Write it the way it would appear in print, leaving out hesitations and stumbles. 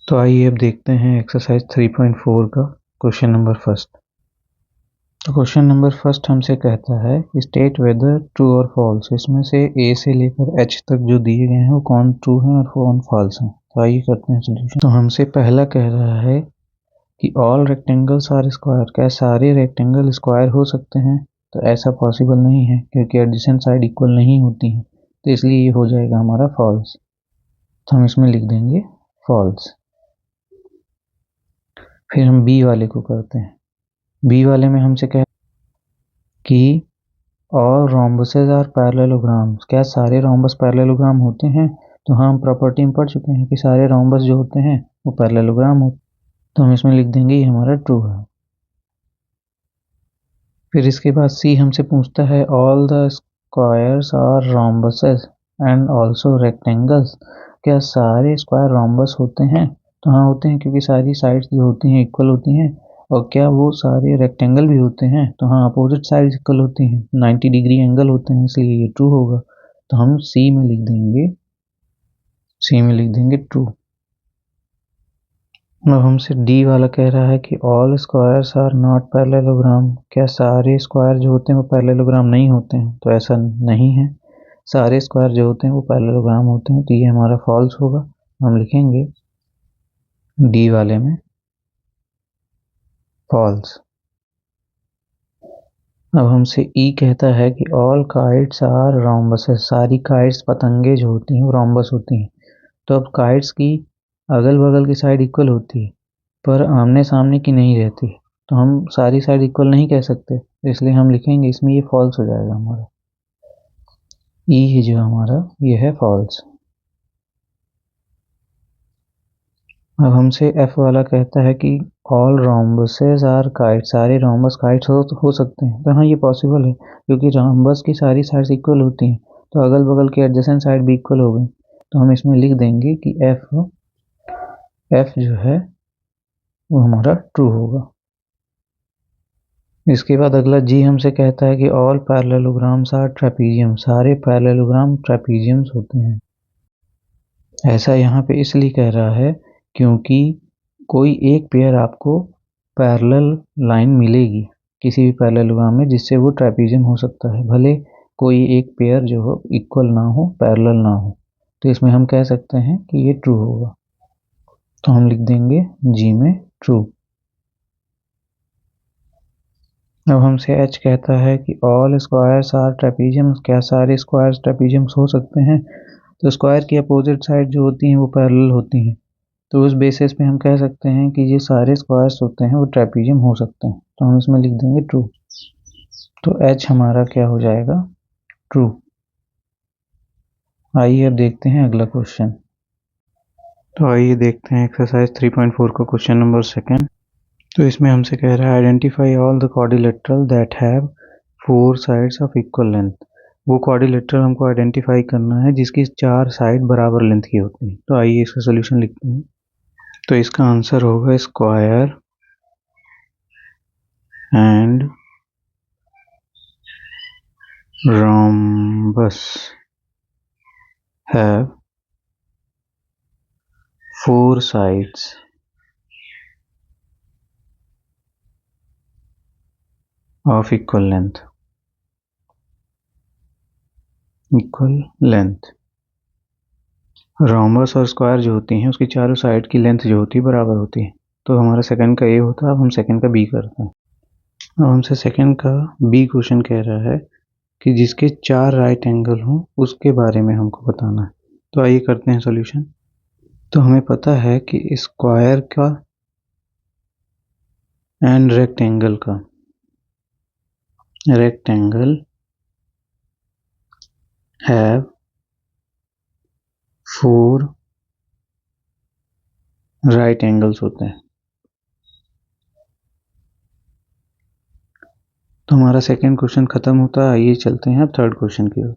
तो आइए अब देखते हैं एक्सरसाइज 3.4 का क्वेश्चन नंबर फर्स्ट। तो क्वेश्चन नंबर फर्स्ट हमसे कहता है स्टेट वेदर ट्रू और फॉल्स। इसमें से ए से लेकर एच तक जो दिए गए हैं वो कौन ट्रू हैं और कौन फॉल्स हैं। तो आइए करते हैं सोल्यूशन। तो हमसे पहला कह रहा है कि ऑल रेक्टेंगल्स आर स्क्वायर। क्या सारे रेक्टेंगल स्क्वायर हो सकते हैं? तो ऐसा पॉसिबल नहीं है क्योंकि एडजेसेंट साइड इक्वल नहीं होती हैं, तो इसलिए ये हो जाएगा हमारा फॉल्स। तो हम इसमें लिख देंगे फॉल्स। फिर हम बी वाले को करते हैं। बी वाले में हमसे कह कि ऑल रोम्बसेज आर पैरेललोग्राम्स। क्या सारे रोम्बस पैरेललोग्राम होते हैं? तो हाँ, हम प्रॉपर्टी में पढ़ चुके हैं कि सारे रोम्बस जो होते हैं वो पैरेललोग्राम होते हैं, तो हम इसमें लिख देंगे ये हमारा ट्रू है। फिर इसके बाद सी हमसे पूछता है all the squares are rhombuses and also rectangles. क्या सारे स्क्वायर रोम्बस होते हैं? तो हाँ होते हैं, क्योंकि सारी साइड्स जो होती हैं इक्वल होती हैं। और क्या वो सारे रेक्टेंगल भी होते हैं? तो हाँ, अपोजिट साइड इक्वल होती हैं, 90 डिग्री एंगल होते हैं, इसलिए ये ट्रू होगा। तो हम सी में लिख देंगे ट्रू। अब हमसे डी वाला कह रहा है कि all squares are not parallelogram. क्या सारे स्क्वायर जो होते हैं वो पैरेललोग्राम नहीं होते हैं? तो ऐसा नहीं है, सारे स्क्वायर जो होते हैं वो पैरेललोग्राम होते हैं, तो ये हमारा फॉल्स होगा। हम लिखेंगे डी वाले में फॉल्स। अब हमसे ई कहता है कि ऑल काइट्स आर रोम्बसेस। सारी काइट्स पतंगे जो होती हैं वो रोम्बस होती हैं। तो अब काइट्स की अगल बगल की साइड इक्वल होती है पर आमने सामने की नहीं रहती, तो हम सारी साइड इक्वल नहीं कह सकते, इसलिए हम लिखेंगे इसमें ये फॉल्स हो जाएगा हमारा। ई जो हमारा ये है फॉल्स। अब हमसे एफ वाला कहता है कि ऑल रोम्बसेस आर काइट। सारे रोम्बस काइट्स हो सकते हैं। तो हाँ, ये पॉसिबल है क्योंकि रोम्बस की सारी साइड्स इक्वल होती हैं, तो अगल बगल के एडजेसेंट साइड भी इक्वल हो गई। तो हम इसमें लिख देंगे कि एफ जो है वो हमारा ट्रू होगा। इसके बाद अगला जी हमसे कहता है कि ऑल पैरेललोग्राम्स आर ट्रेपीजियम। सारे पैरेललोग्राम ट्रेपीजियम्स होते हैं। ऐसा यहाँ पे इसलिए कह रहा है क्योंकि कोई एक पेयर आपको पैरेलल लाइन मिलेगी किसी भी पैरेललोग्राम में जिससे वो ट्रेपीजियम हो सकता है, भले कोई एक पेयर जो हो इक्वल ना हो, पैरेलल ना हो। तो इसमें हम कह सकते हैं कि ये ट्रू होगा। तो हम लिख देंगे जी में ट्रू। अब हमसे एच कहता है कि ऑल स्क्वायर्स आर ट्रेपीजियम्स। क्या सारे स्क्वायर्स ट्रेपीजियम्स हो सकते हैं? तो स्क्वायर की अपोजिट साइड जो होती हैं वो पैरेलल होती हैं, तो उस बेसिस पे हम कह सकते हैं कि ये सारे स्क्वायर्स होते हैं वो ट्रेपीजियम हो सकते हैं। तो हम इसमें लिख देंगे ट्रू। तो एच हमारा क्या हो जाएगा? ट्रू। आइए अब देखते हैं अगला क्वेश्चन। तो आइए देखते हैं एक्सरसाइज 3.4 का क्वेश्चन नंबर सेकेंड। तो इसमें हमसे कह रहा है identify all the quadrilateral that have 4 sides of equal length. वो क्वाड्रिलेटरल हमको आइडेंटिफाई करना है जिसकी 4 साइड बराबर लेंथ की होती है। तो आइए इसका सोल्यूशन लिखते हैं। तो इसका आंसर होगा square and rhombus have 4 sides of equal length. Rhombus और स्क्वायर जो होती हैं उसकी चारों साइड की लेंथ जो होती है बराबर होती है। तो हमारा सेकंड का ए होता है। अब हम सेकंड का बी करते हैं। अब हमसे सेकंड का बी क्वेश्चन कह रहा है कि जिसके 4 राइट एंगल हों उसके बारे में हमको बताना है। तो आइए करते हैं सॉल्यूशन। तो हमें पता है कि स्क्वायर का and rectangle have 4 right angles होते हैं। तो हमारा सेकंड क्वेश्चन खत्म होता है। आइए चलते हैं अब थर्ड क्वेश्चन की ओर।